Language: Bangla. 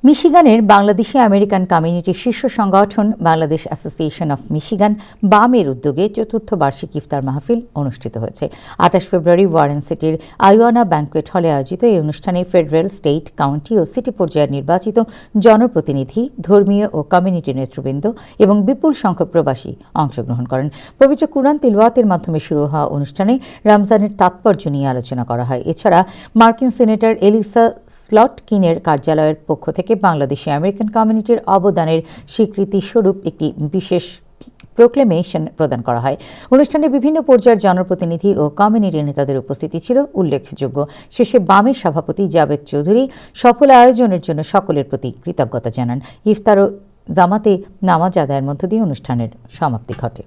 মিশিগানের বাংলাদেশি আমেরিকান কমিউনিটির শীর্ষ সংগঠন বাংলাদেশ অ্যাসোসিয়েশন অফ মিশিগান বামের উদ্যোগে চতুর্থ বার্ষিক ইফতার মাহফিল অনুষ্ঠিত হয়েছে। ২৮ ফেব্রুয়ারি ওয়ারেন সিটির আইওয়ানা ব্যাংকুয়েট হলে আয়োজিত এই অনুষ্ঠানে ফেডারেল, স্টেট, কাউন্টি ও সিটি পর্যায়ের নির্বাচিত জনপ্রতিনিধি, ধর্মীয় ও কমিউনিটি নেতৃবৃন্দ এবং বিপুল সংখ্যক প্রবাসী অংশগ্রহণ করেন। পবিত্র কুরআন তিলাওয়াতের মাধ্যমে শুরু হওয়া অনুষ্ঠানে রমজানের তাৎপর্য নিয়ে আলোচনা করা হয়। এছাড়া মার্কিন সিনেটর এলিসা স্লটকিনের কার্যালয়ের পক্ষ থেকে বাংলাদেশি আমেরিকান কমিউনিটির অবদানের স্বীকৃতি স্বরূপ একটি বিশেষ প্রোক্লেমেশন প্রদান করা হয়। অনুষ্ঠানে বিভিন্ন পর্যায়ের জনপ্রতিনিধি ও কমিউনিটি নেতাদের উপস্থিতি ছিল উল্লেখযোগ্য। শেষে বামের সভাপতি জাবেদ চৌধুরী সফল আয়োজনের জন্য সকলের প্রতি কৃতজ্ঞতা জানান। ইফতার ও জামাতে নামাজ আদায়ের মধ্য দিয়ে অনুষ্ঠানের সমাপ্তি ঘটে।